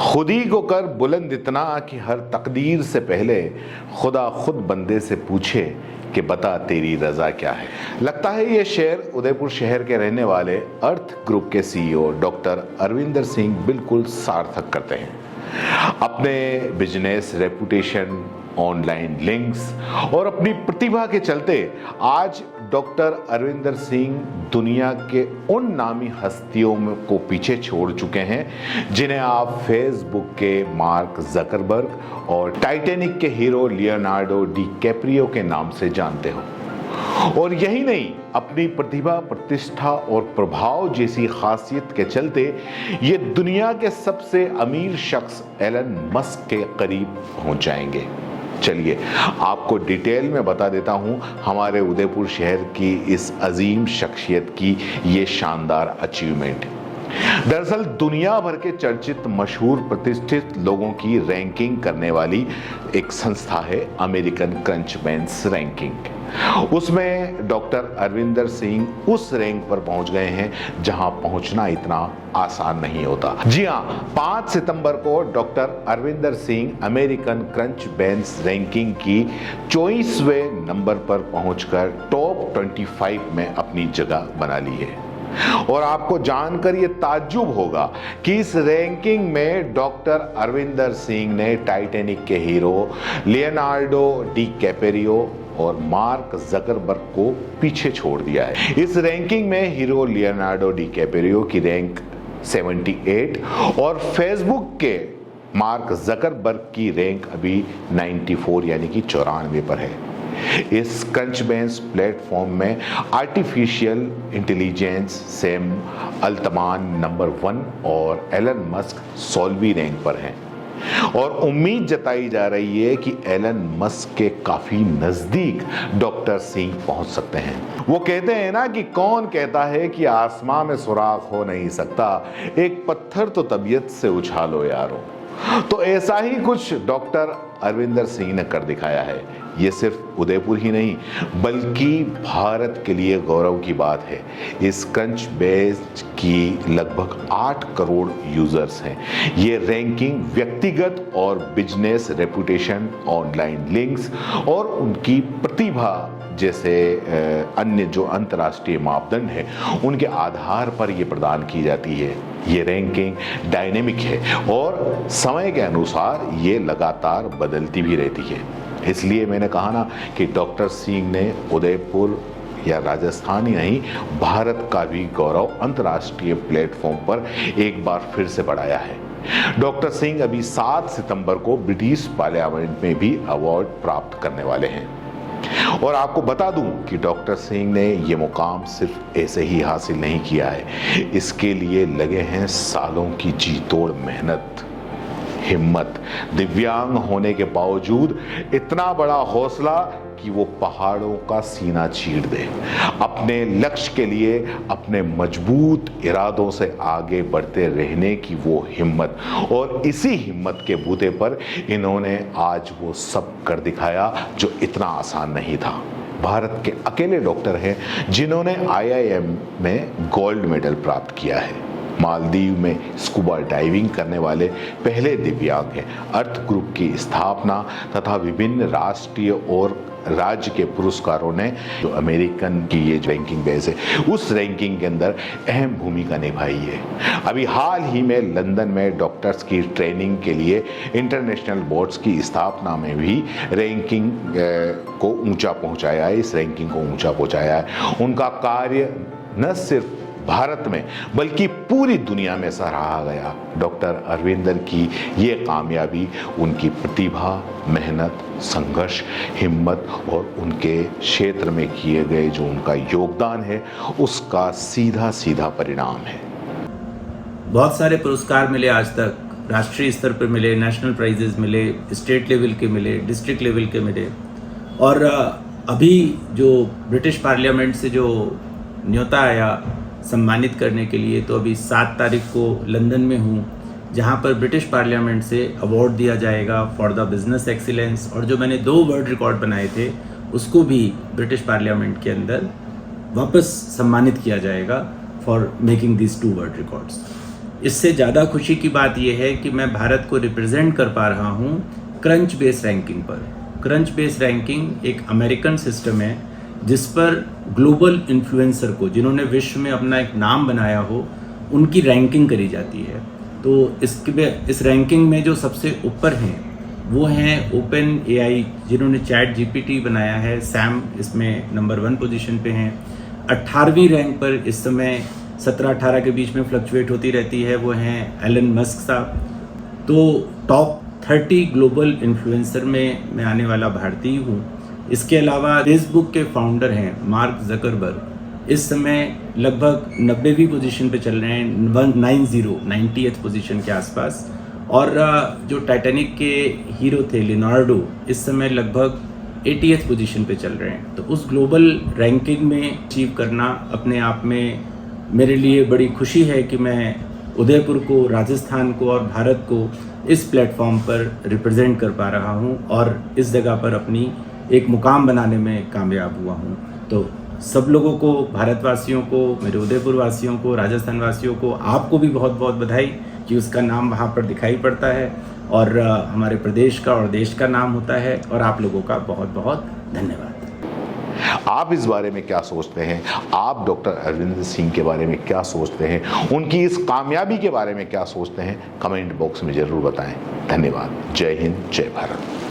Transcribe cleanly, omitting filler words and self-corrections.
खुद ही को कर बुलंद इतना कि हर तकदीर से पहले खुदा खुद बंदे से पूछे कि बता तेरी रजा क्या है। लगता है ये शेर उदयपुर शहर के रहने वाले अर्थ ग्रुप के सीईओ डॉक्टर अरविंदर सिंह बिल्कुल सार्थक करते हैं। अपने बिजनेस रेपुटेशन, ऑनलाइन लिंक्स और अपनी प्रतिभा के चलते आज डॉक्टर अरविंदर सिंह दुनिया के उन नामी हस्तियों को पीछे छोड़ चुके हैं जिन्हें आप फेसबुक के मार्क जकरबर्ग और टाइटैनिक के हीरो लियोनार्डो डी कैप्रियो के नाम से जानते हो। और यही नहीं, अपनी प्रतिभा, प्रतिष्ठा और प्रभाव जैसी खासियत के चलते ये दुनिया के सबसे अमीर शख्स एलन मस्क के करीब पहुंच जाएंगे। चलिए आपको डिटेल में बता देता हूं हमारे उदयपुर शहर की इस अजीम शख्सियत की ये शानदार अचीवमेंट। दरअसल दुनिया भर के चर्चित मशहूर प्रतिष्ठित लोगों की रैंकिंग करने वाली एक संस्था है अमेरिकन क्रंचबेंच रैंकिंग। उसमें डॉक्टर अरविंदर सिंह उस रैंक पर पहुंच गए हैं जहां पहुंचना इतना आसान नहीं होता। जी हां, 5 सितंबर को डॉक्टर अरविंदर सिंह अमेरिकन क्रंचबेंच रैंकिंग की 24वें नंबर पर पहुंचकर टॉप 25 में अपनी जगह बना ली है। और आपको जानकर ये ताज्जुब होगा कि इस रैंकिंग में डॉक्टर अरविंदर सिंह ने टाइटैनिक के हीरो लियोनार्डो डी कैपेरियो और मार्क जकरबर्ग को पीछे छोड़ दिया है। इस रैंकिंग में हीरो लियोनार्डो डी कैपेरियो की रैंक 78 और फेसबुक के मार्क जकरबर्ग की रैंक अभी 94 यानी कि 94 पर है। इस क्रंचबेंच प्लेटफॉर्म में आर्टिफिशियल इंटेलिजेंस सैम अल्तमान नंबर 1 और एलन मस्क 16वीं रैंक पर हैं। और उम्मीद जताई जा रही है कि एलन मस्क के काफी नजदीक डॉक्टर सिंह पहुंच सकते हैं। वो कहते हैं ना कि कौन कहता है कि आसमां में सुराख हो नहीं सकता, एक पत्थर तो तबीयत से उछालो यारो। तो ऐसा ही कुछ डॉक्टर अरविंदर सिंह ने कर दिखाया है। ये सिर्फ उदयपुर ही नहीं बल्कि भारत के लिए गौरव की बात है। इस क्रंचबेंच की लगभग 8 करोड़ यूजर्स हैं। ये रैंकिंग व्यक्तिगत और बिजनेस रेपुटेशन, ऑनलाइन लिंक्स और उनकी प्रतिभा जैसे अन्य जो अंतर्राष्ट्रीय मापदंड है उनके आधार पर ये प्रदान की जाती है। ये रैंकिंग डायनेमिक है और समय के अनुसार ये लगातार बदलती भी रहती है। इसलिए मैंने कहा ना कि डॉक्टर सिंह ने उदयपुर या राजस्थान ही नहीं भारत का भी गौरव अंतर्राष्ट्रीय प्लेटफॉर्म पर एक बार फिर से बढ़ाया है। डॉक्टर सिंह अभी 7 सितंबर को ब्रिटिश पार्लियामेंट में भी अवार्ड प्राप्त करने वाले हैं। और आपको बता दूं कि डॉक्टर सिंह ने ये मुकाम सिर्फ ऐसे ही हासिल नहीं किया है, इसके लिए लगे हैं सालों की जी तोड़ मेहनत, हिम्मत, दिव्यांग होने के बावजूद इतना बड़ा हौसला कि वो पहाड़ों का सीना चीर दे। अपने लक्ष्य के लिए अपने मजबूत इरादों से आगे बढ़ते रहने की वो हिम्मत, और इसी हिम्मत के बूते पर इन्होंने आज वो सब कर दिखाया जो इतना आसान नहीं था। भारत के अकेले डॉक्टर हैं जिन्होंने IIM में गोल्ड मेडल प्राप्त किया है। मालदीव में स्कूबा डाइविंग करने वाले पहले दिव्यांग हैं। अर्थ ग्रुप की स्थापना तथा विभिन्न राष्ट्रीय और राज्य के पुरस्कारों ने जो अमेरिकन की ये रैंकिंग बेस है उस रैंकिंग के अंदर अहम भूमिका निभाई है। अभी हाल ही में लंदन में डॉक्टर्स की ट्रेनिंग के लिए इंटरनेशनल बोर्ड्स की स्थापना में भी रैंकिंग को ऊंचा पहुंचाया है, इस रैंकिंग को ऊंचा पहुंचाया है। उनका कार्य न सिर्फ भारत में बल्कि पूरी दुनिया में सराहा गया। डॉक्टर अरविंदर की ये कामयाबी उनकी प्रतिभा, मेहनत, संघर्ष, हिम्मत और उनके क्षेत्र में किए गए जो उनका योगदान है उसका सीधा सीधा परिणाम है। बहुत सारे पुरस्कार मिले आज तक, राष्ट्रीय स्तर पर मिले, नेशनल प्राइजेस मिले, स्टेट लेवल के मिले, डिस्ट्रिक्ट लेवल के मिले। और अभी जो ब्रिटिश पार्लियामेंट से जो न्योता आया सम्मानित करने के लिए, तो अभी 7 तारीख को लंदन में हूँ जहाँ पर ब्रिटिश पार्लियामेंट से अवार्ड दिया जाएगा फॉर द बिजनेस एक्सीलेंस। और जो मैंने 2 वर्ल्ड रिकॉर्ड बनाए थे उसको भी ब्रिटिश पार्लियामेंट के अंदर वापस सम्मानित किया जाएगा for making this 2 world records. इससे ज़्यादा खुशी की बात यह है कि मैं भारत को रिप्रेजेंट कर पा रहा हूँ क्रंच बेस रैंकिंग पर। क्रंच बेस रैंकिंग एक अमेरिकन सिस्टम है जिस पर ग्लोबल इन्फ्लुएंसर को, जिन्होंने विश्व में अपना एक नाम बनाया हो, उनकी रैंकिंग करी जाती है। तो इस रैंकिंग में जो सबसे ऊपर हैं वो हैं ओपन एआई, जिन्होंने चैट जीपीटी बनाया है। सैम इसमें नंबर 1 पोजीशन पे हैं। 18वीं रैंक पर इस समय 17-18 के बीच में फ्लक्चुएट होती रहती है, वो हैं एलन मस्क साहब। तो टॉप 30 ग्लोबल इन्फ्लुएंसर में मैं आने वाला भारतीय हूँ। इसके अलावा फेसबुक के फाउंडर हैं मार्क जकरबर्ग, इस समय लगभग 90वीं पोजीशन पे चल रहे हैं, 90th पोजीशन के आसपास। और जो टाइटैनिक के हीरो थे लियोनार्डो, इस समय लगभग 80th पोजीशन पे चल रहे हैं। तो उस ग्लोबल रैंकिंग में अचीव करना अपने आप में मेरे लिए बड़ी खुशी है कि मैं उदयपुर को, राजस्थान को और भारत को इस प्लेटफॉर्म पर रिप्रेजेंट कर पा रहा हूँ और इस जगह पर अपनी एक मुकाम बनाने में कामयाब हुआ हूँ। तो सब लोगों को, भारतवासियों को, मेरे उदयपुर वासियों को, राजस्थान वासियों को, आपको भी बहुत बहुत बधाई कि उसका नाम वहाँ पर दिखाई पड़ता है और हमारे प्रदेश का और देश का नाम होता है। और आप लोगों का बहुत बहुत धन्यवाद। आप इस बारे में क्या सोचते हैं? आप डॉक्टर अरविंद सिंह के बारे में क्या सोचते हैं? उनकी इस कामयाबी के बारे में क्या सोचते हैं? कमेंट बॉक्स में जरूर बताएं। धन्यवाद। जय हिंद, जय भारत।